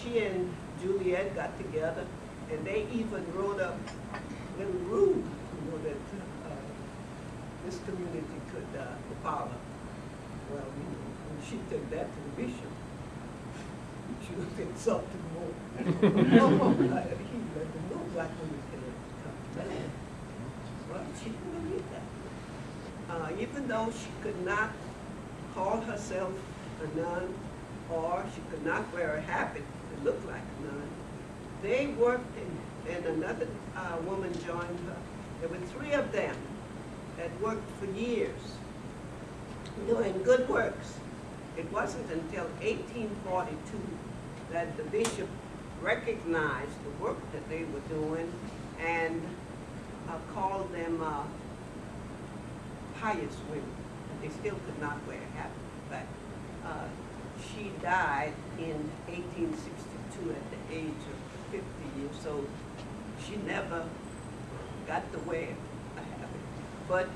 she and Juliet got together, and they even wrote up little rules, that this community could follow. Well, when she took that to the bishop, she was insulted more. No, he let them know black women can come back. Well, she didn't believe that. Even though she could not call herself a nun, or she could not wear a habit that looked like a nun, they worked, and another woman joined her. There were 3 of them that worked for years doing good works. It wasn't until 1842 that the bishop recognized the work that they were doing and called them pious women. They still could not wear a habit, but she died in 1862 at the age of 50 years old. She never got to wear a habit, but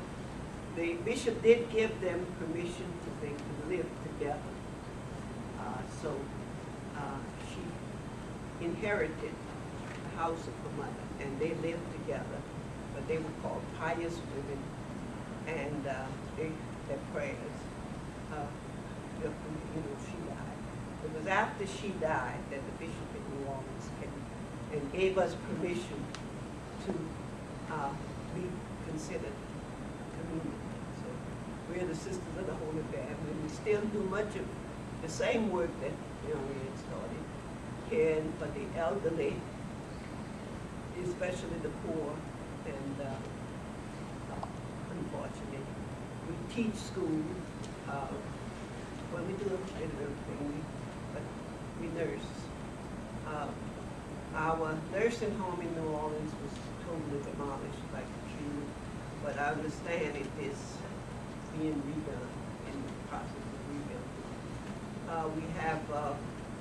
the bishop did give them permission to live together. So she inherited the house of her mother, and they lived together, but they were called pious women, and their prayers, she died. It was after she died that the bishop in New Orleans came and gave us permission to be considered a community. So we're the Sisters of the Holy Family. We still do much of the same work that we had started, caring for the elderly, especially the poor, and unfortunately, we teach school. Well, we do a bit of everything, but we nurse. Our nursing home in New Orleans was totally demolished like a tree, but I understand it is being redone, in the process of rebuilding. We have a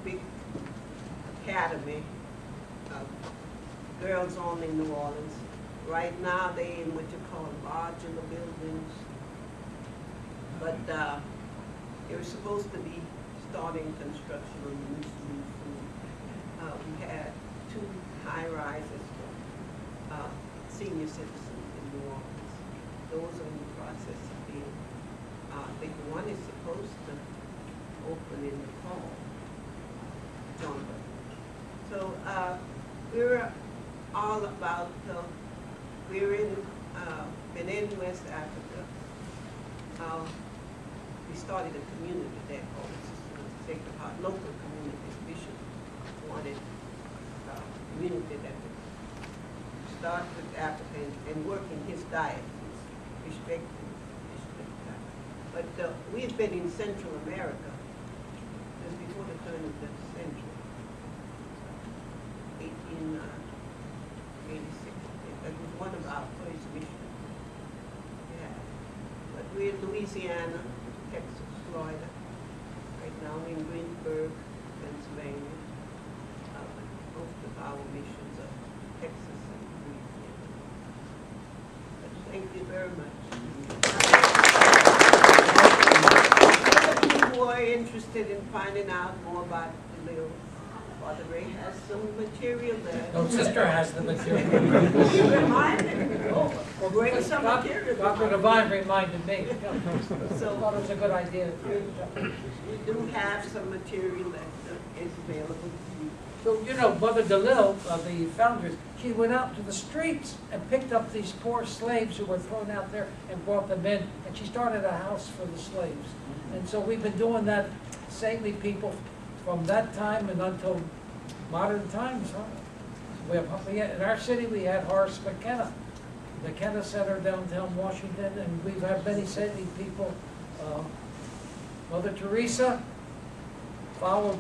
big academy, girls only in New Orleans. Right now they're in what you call modular buildings, but they were supposed to be starting construction on the new swimming pool. We had 2 high-rises for senior citizens in New Orleans. Those are in the process of being, I think one is supposed to open in the fall, November. So we're all about, we're in Benin, West Africa. We started a community there called Sacred Heart, local community. Bishop wanted a community that would start with Africa and work in his diocese, respecting that. But we've been in Central America since before the turn of the century, 1886. That was one of our first missions. Yeah. But we're in Louisiana, Texas, Florida. Right now in Greensburg, Pennsylvania. Most of our missions are Texas and Louisiana. But thank you very much. If you are interested in finding out more about the Lil, Father Ray has some material there. No, Sister has the material. You reminded me. Oh, bring some material. Dr. Devine reminded me. So I thought it was a good idea. we do have some material that is available to you. So, you know, Mother DeLille, the founders, she went out to the streets and picked up these poor slaves who were thrown out there and brought them in, and she started a house for the slaves. And so we've been doing that, saintly people, from that time and until modern times. In our city, we had Horace McKenna, the McKenna Center downtown Washington, and we've had many saintly people. Mother Teresa followed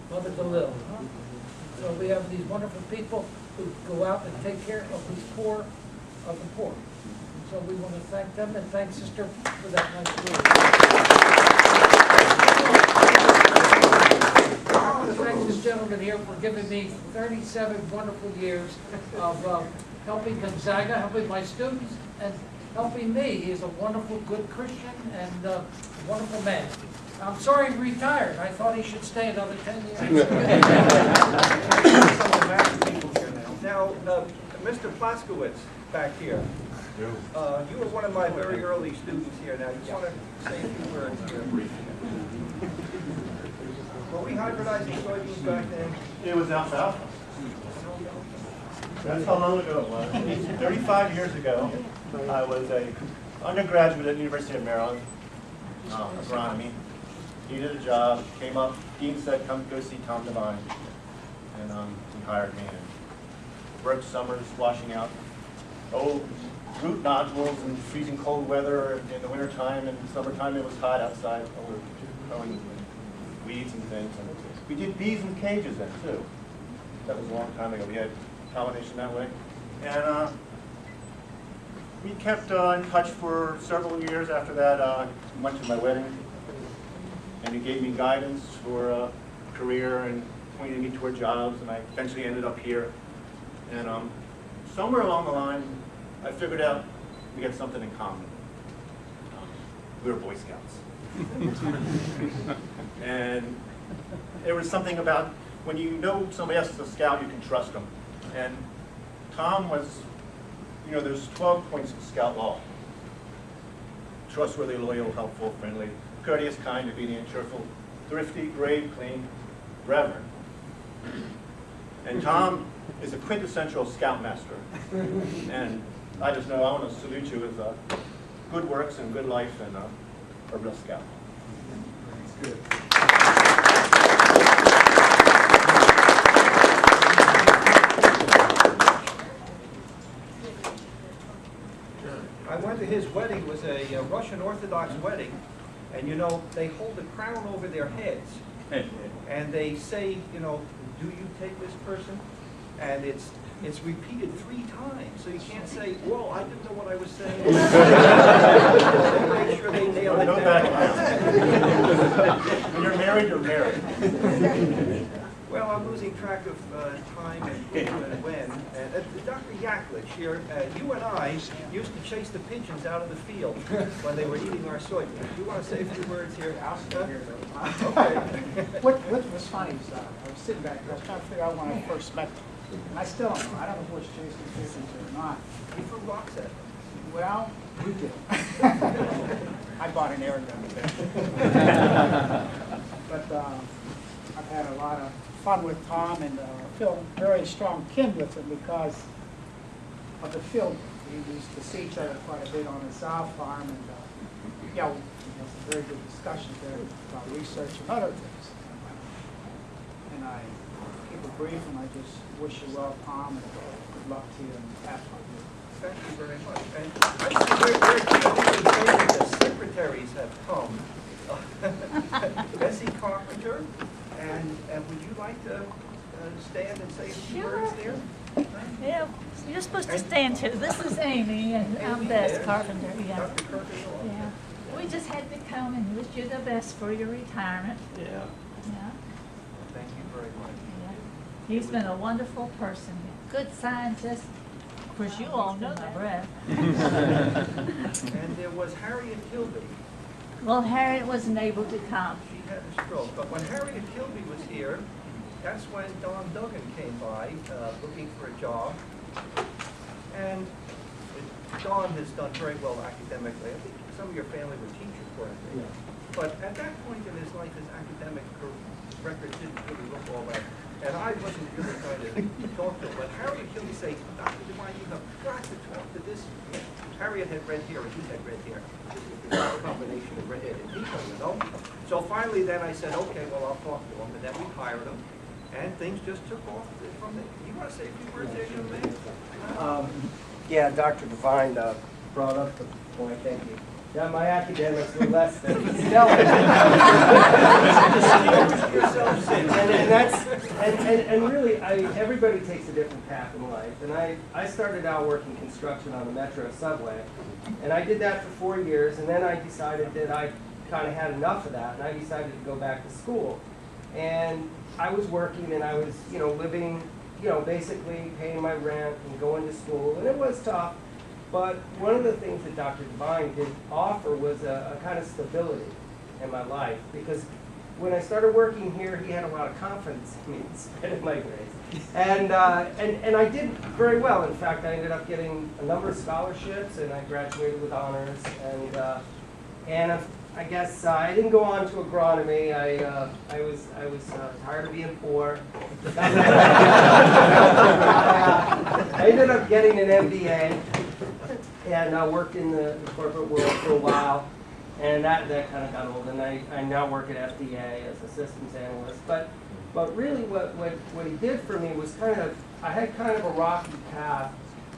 Mother DeLille. So we have these wonderful people who go out and take care of these poor of the poor. And so we want to thank them and thank Sister for that nice word. I want to thank this gentleman here for giving me 37 wonderful years of helping Gonzaga, helping my students, and helping me. He's a wonderful, good Christian and a wonderful man. I'm sorry he retired. I thought he should stay another 10 years. Now, Mr. Plaskowitz back here, you were one of my very early students here. Now, you want to say a few words here? Were we hybridizing soybeans back then? It was alfalfa. That's how long ago it was. 35 years ago, I was an undergraduate at the University of Maryland, agronomy. Needed a job, came up, Dean said, come go see Tom Devine. And he hired me. And worked summers washing out root nodules in freezing cold weather in the wintertime, and summertime it was hot outside. We were growing weeds and things. And we did bees in cages then too. That was a long time ago. We had pollination that way. And we kept in touch for several years after that. Went to my wedding, and he gave me guidance for a career and pointed me toward jobs, and I eventually ended up here. And somewhere along the line, I figured out we had something in common. We were Boy Scouts. And there was something about when you know somebody else is a scout, you can trust them. And Tom was, you know, there's 12 points of Scout law. Trustworthy, loyal, helpful, friendly, courteous, kind, obedient, cheerful, thrifty, brave, clean, reverent. And Tom is a quintessential Scoutmaster. And I just know I want to salute you as good works and good life and a real Scout. That's good. I went to his wedding. It was a Russian Orthodox wedding. And you know, they hold the crown over their heads. And they say, you know, do you take this person? And it's repeated 3 times. So you can't say, whoa, I didn't know what I was saying. Make sure they nail it down. When you're married, you're married. Well, I'm losing track of time and who and when. Dr. Yaklich here, you and I used to chase the pigeons out of the field when they were eating our soybeans. Do you want to say a few words here? Okay. What was funny is I was sitting back there, I was trying to figure out when I first met them. And I still don't know. I don't know if it was chasing pigeons or not. You from Roxette? Well, you did. I bought an air gun today. But I've had a lot of fun with Tom and feel very strong kin with him because of the field. We used to see each other quite a bit on the South Farm, and yeah, we had some very good discussions there about research and other things. And I keep it brief, and I just wish you well, Tom, and good luck to you and have fun. Thank you very much. And I see the secretaries have come. Bessie Carpenter, and would you like to stand and say a few words there? Yeah, you're supposed to stand too. This is Amy, and I'm Bess Carpenter. Yeah. Dr. Carpenter. Yeah. We just had to come and wish you the best for your retirement. Yeah. Yeah. Thank you very much. Yeah. He's been a wonderful person, good scientist. Of course, you all know the breath. And there was Harriet Kilby. Well, Harriet wasn't able to come. She had a stroke. But when Harriet Kilby was here, that's when Don Duggan came by looking for a job. And Don has done very well academically. I think some of your family were teachers, weren't they? Yeah. But at that point in his life, his academic record didn't really look all that. And I wasn't really trying to talk to him. But Harriet Kilby said, Dr. Devine, you have got to talk to this. Harriet had red hair, and he had red hair. This was a combination of redhead and people, you know. So finally, then I said, okay, well, I'll talk to him. And then we hired him. And things just took off from there. You want to say a few words there, young man? Yeah, Dr. Devine brought up the point, thank you. Yeah, my academics were less than stellar. and really, everybody takes a different path in life. And I started out working construction on the Metro subway. And I did that for 4 years. And then I decided that I kind of had enough of that. And I decided to go back to school. And I was working and I was, living, basically paying my rent and going to school. And it was tough. But one of the things that Dr. Devine did offer was a kind of stability. in my life, because when I started working here, he had a lot of confidence in me in spite of my grades. And I did very well. In fact, I ended up getting a number of scholarships, and I graduated with honors. And I guess I didn't go on to agronomy. I was tired of being poor. I ended up getting an MBA, and I worked in the corporate world for a while. And that kind of got old, and I now work at FDA as a systems analyst. But really what he did for me was I had kind of a rocky path,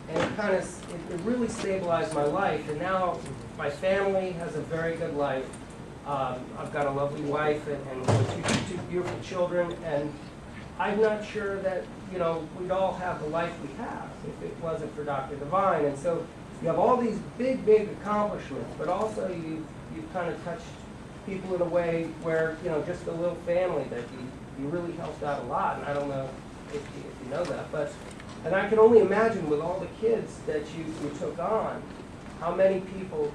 and it really stabilized my life. And now my family has a very good life. I've got a lovely wife and two beautiful children, and I'm not sure that we'd all have the life we have if it wasn't for Dr. Devine. And so you have all these big accomplishments, but also you've kind of touched people in a way where, just a little family that you really helped out a lot. And I don't know if you know that, and I can only imagine with all the kids that you took on, how many people,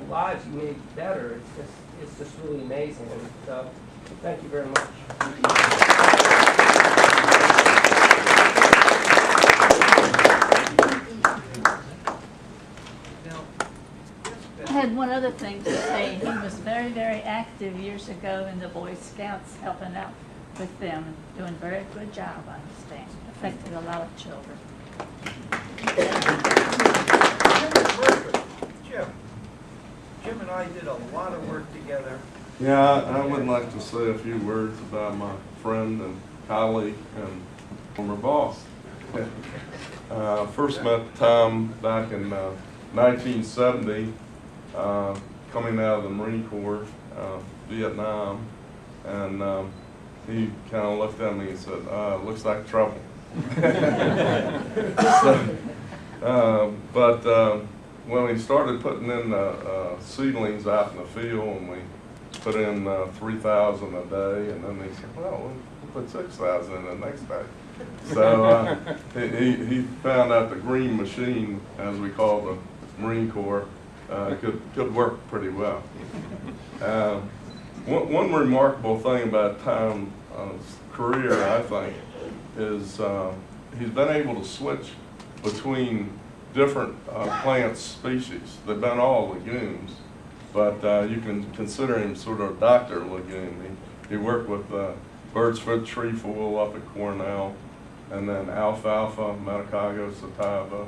lives you made better. It's just really amazing. And so, thank you very much. I had one other thing to say. He was very, very active years ago in the Boy Scouts, helping out with them, and doing a very good job, I understand. Affected a lot of children. Jim and I did a lot of work together. Yeah, I would like to say a few words about my friend and colleague and former boss. First met Tom back in 1970, coming out of the Marine Corps, Vietnam, and he kind of looked at me and said, looks like trouble. But when we started putting in seedlings out in the field, and we put in 3,000 a day, and then they said, well, we'll put 6,000 in the next day. So he found out the green machine, as we call the Marine Corps, could work pretty well. One remarkable thing about Tom's career, I think, is he's been able to switch between different plant species. They've been all legumes, but you can consider him sort of Dr. Legume. He worked with bird's foot trefoil up at Cornell, and then alfalfa, medicago, sativa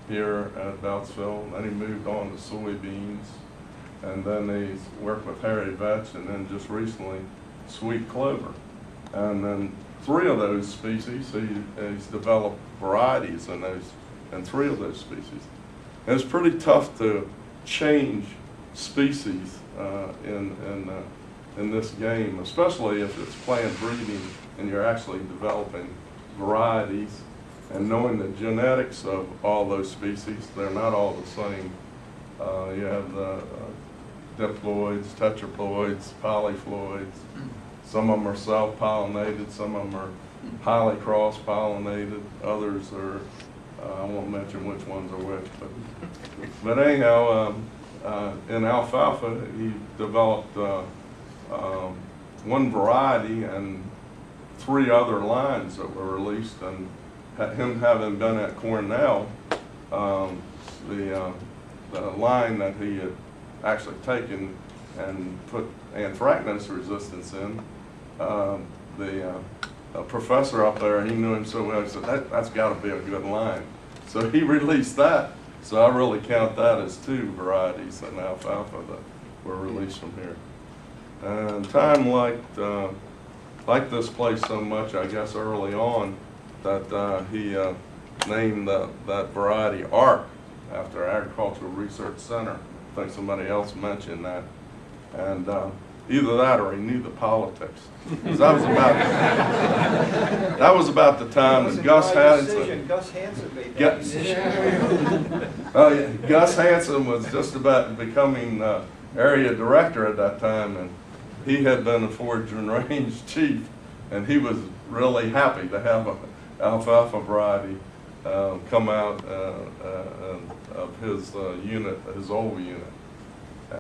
here at Beltsville. Then he moved on to soybeans, and then he's worked with hairy vetch, and then just recently sweet clover. And then 3 of those species, he's developed varieties in 3 of those species. And it's pretty tough to change species in this game, especially if it's plant breeding and you're actually developing varieties and knowing the genetics of all those species. They're not all the same. You have the diploids, tetraploids, polyploids. Some of them are self-pollinated, some of them are highly cross-pollinated, others are, I won't mention which ones are which, but anyhow, in alfalfa, he developed one variety and 3 other lines that were released, and him having been at Cornell, the line that he had actually taken and put anthracnose resistance in, the professor up there, he knew him so well, he said, that's got to be a good line. So he released that. So I really count that as 2 varieties in alfalfa that were released from here. And Tom liked this place so much, I guess, early on, that he named that variety ARC after Agricultural Research Center. I think somebody else mentioned that. And either that or he knew the politics. 'Cause that was about the time that Gus Hansen. Gus Hansen made that decision. Oh yeah, Gus Hansen was just about becoming area director at that time, and he had been a forage and range chief, and he was really happy to have an alfalfa variety come out of his unit, his old unit.